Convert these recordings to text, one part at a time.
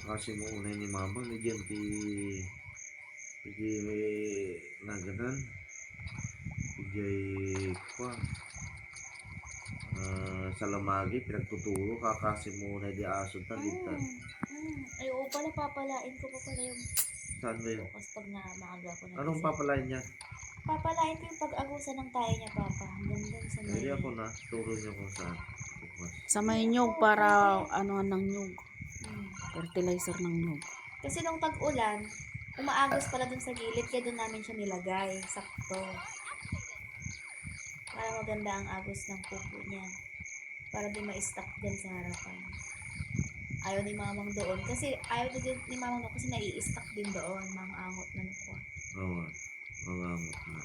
kasi mo unay ni mama ni diyan ti naganan ijay kwa sa lamagi pinagtuturo kakasi mo unay di asod na dintan. Ay, oo pala, papalain ko pa pala yung Saan ba yun? bukas pag na maaga ko na Anong gising. papalain niya? Papalain ko yung pag-agusan ng tayo niya, Papa. Hanggang dun sa Hindi may... ako na, turo niyo kung saan. Bukas. Sa may nyug para ano ng nyug. Fertilizer ng nyug. Kasi nung tag-ulan, umaagos pala dun sa gilid, kaya dun namin siya nilagay. Sakto. Para maganda ang agos ng pupo niya. Para di ma-stuck dyan sa harapan. Ayaw ni mamang doon. Kasi ayaw din ni mamang doon kasi nai-stuck din doon. Mga angot na nuko. Oo, mangamot na.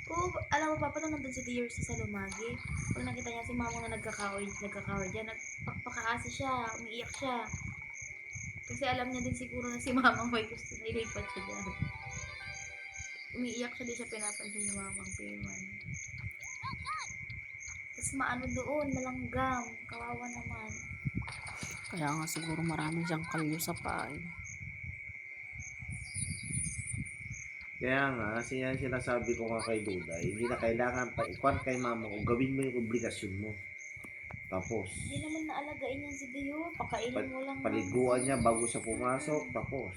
Oo, alam mo Papa, nung nandun si Dear sa Lumagi, pag nakita niya si mamang na nagkakahoy dyan, nagpapakaasa siya, umiiyak siya. Kasi alam niya din siguro na si mamang may gusto na ilipat siya dyan. Umiiyak siya, di siya pinapansin ni mamang Payman. Tapos maano doon, malanggam, kawawa naman. Kaya nga siguro marami siyang kalyo sa paa. Kaya nga, siya sinasabi ko nga kay Duday, hindi na kailangan pa ikuan kay mama ko, gawin mo yung obligasyon mo. Tapos, Hindi naman naalagain yan si Dio, pakainin mo lang. paliguan niya bago siya pumasok, tapos.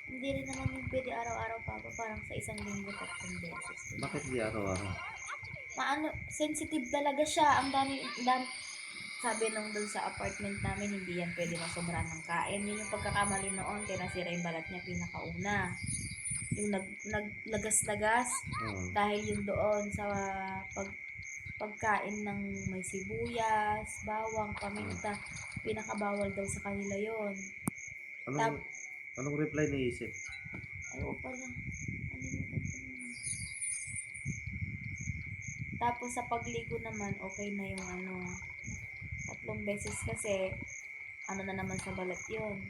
Hindi rin naman yung pwede araw-araw Papa, parang sa isang linggo 3 beses. Bakit di araw-araw? Maano, sensitive talaga siya, ang dami, sabi nung doon sa apartment namin, hindi yan pwede masobra ng kain. Yun yung pagkakamali noon, kaya nasira yung balat niya pinakauna. Yung naglagas-lagas, dahil yun doon sa pagkain ng may sibuyas, bawang, paminta, pinakabawal daw sa kanila yon. Anong reply ni Isip? Ay, oo pala. Tapos sa pagligo naman, okay na yung 3 beses kasi, na naman sa balat yon.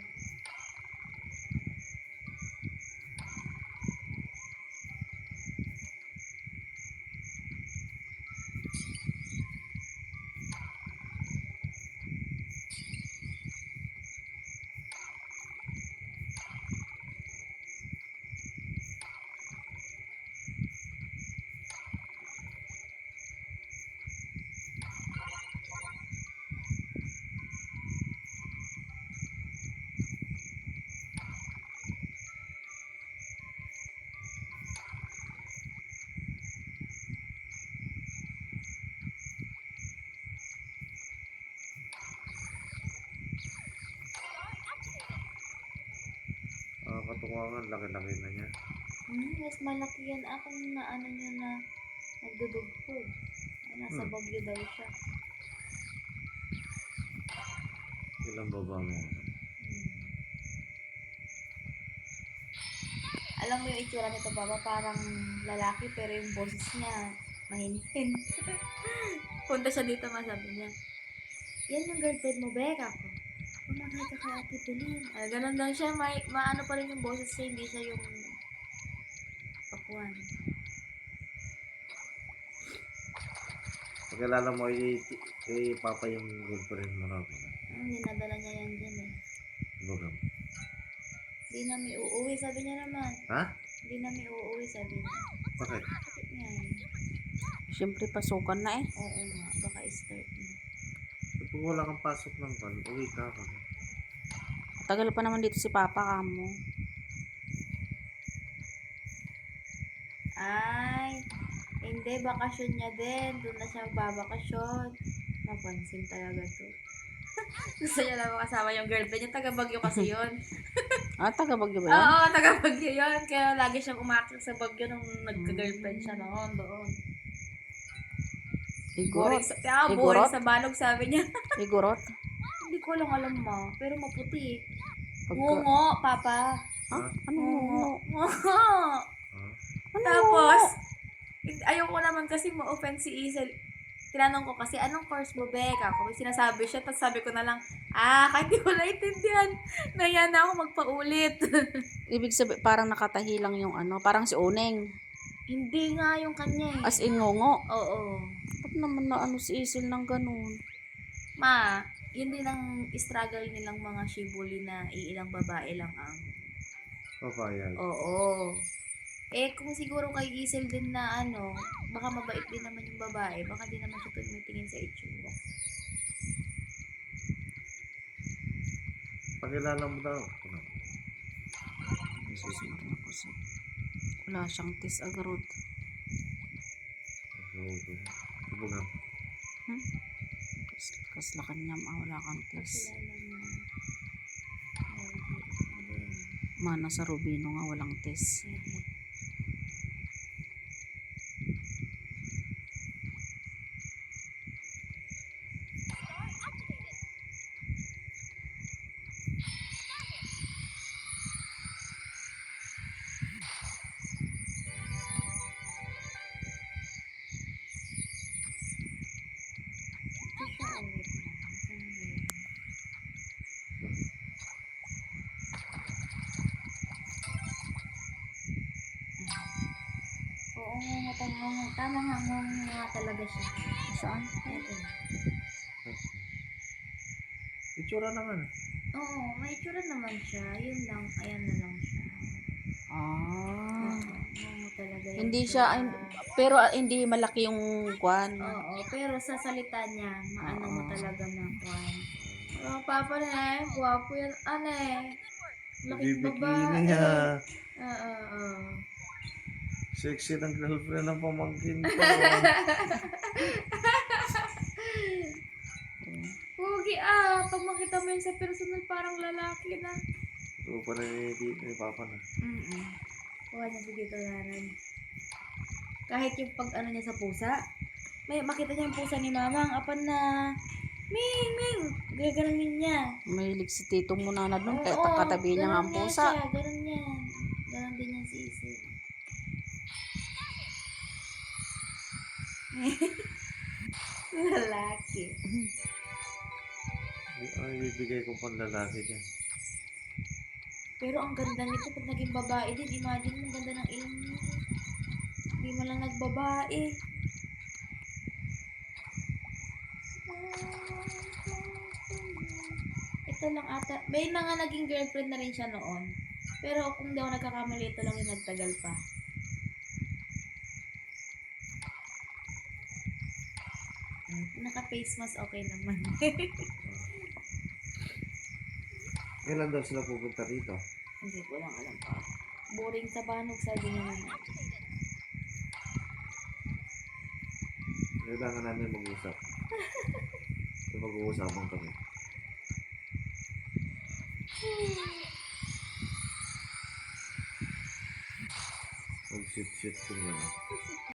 Katungangan, laki-laki na niya. Mas malaki yan. Akong na niya na nagdudugtog. Nasa Bagyo daw siya. Ilang baba mo? Alam mo yung itsura nito, Baba, parang lalaki pero yung boses niya mahinhin. Punta siya dito, masabi niya, yan yung girlfriend mo, Becca ko. Umagay ka kay Ate Pilin. Ganun lang siya, maano pa rin yung boses niya, hindi siya yung pakuan. Pagkalala mo kay Papa yung girlfriend mo na. Dinadala niya yan dyan eh. Bagam. Di namin uuwi, sabi niya naman. Ha? Di namin uuwi, sabi niya. Bakit? Bakit niya eh? Siyempre pasukan na eh. Oo nga, baka start na. Kung wala kang pasok ng pan, uwi ka ka. Tagal pa naman dito si Papa kamo. Ay, hindi, bakasyon niya din. Doon na siya magbabakasyon. Mapansin talaga to. Gusto niya lang makasama yung girlfriend niya. Taga Bagyo kasi yun. Taga Bagyo ba yan? Oo, taga Bagyo yun. Kaya lagi siyang umakit sa Bagyo nung nagka-girlfriend siya noon doon. Igorot. Boring sa balog, sabi niya. Igorot? Hindi ko lang alam ma, pero maputi. Ngungo, Papa. Ano ngungo? Ngungo. Tapos, ayoko naman kasi ma-offend si Isel. Tinanong ko kasi, anong course mo, Becca? Kung sinasabi siya, tapos sabi ko na lang, kahit di ko naintindihan, nahiya na ako magpaulit. Ibig sabihin, parang nakatahi lang yung parang si Uneng. Hindi nga yung kanya eh. As in ngungo. Oo. Ba't naman na ano si Isil ng ganun? Ma, yun din ang struggle nilang mga shibuli na iilang babae lang ang. Papayag. Oo. Eh, kung siguro kay Isel din na ano, baka mabait din naman yung babae, baka din naman siya tumitingin sa itsura. Pakilala mo daw. Ano? Susunod na ko siya. Wala siyang tis agarod. Ibugan. Kasla kanya wala kang tis. Kilala mo. Mana sa Rubino nga walang tis. Oo nga, tama nga talaga siya. Saan? Ito. Itsura naman. Oo, may itsura naman siya. Yun lang, ayan na lang siya. Ah. Oo, talaga yun Hindi siya, pero hindi malaki yung kwan. Oo, pero sa salita niya, maano mo Oo. talaga na kwan. Oh, papa na eh, guwapo yan, ano eh. Laking Bibikini babae. niya. Oo. Sexy ng girlfriend ng pamangkin ko. Pugi pag makita mo yun sa personal, parang lalaki na. So, pa ni Papa na. Kuha niya si Tito Nanan. Kahit yung pag ano niya sa pusa, may makita niya yung pusa ni Mama, ang apan na, Ming, Ming, gaganunin niya. Mahilig si Tito mo na doon, Oo, kaya katabi niya nga ang ganun pusa. Siya, ganun yan. Ganun din yan si Isi. Lalaki. Ay, bibigay ko pang lalaki dyan. Pero ang ganda nito pag naging babae din. Imagine mo, ang ganda ng ilong niya. Hindi mo lang nagbabae. Ito lang ata. May mga naging girlfriend na rin siya noon. Pero kung di ako nagkakamali, ito lang yung nagtagal pa. Naka-face mask, okay naman. Kailan daw sila pupunta rito? Hindi ko lang alam pa. Boring sa banog, sabi niya naman. Kailangan namin mag-usap. So, mag-uusapan kami. Mag-shoot-shoot ko lang.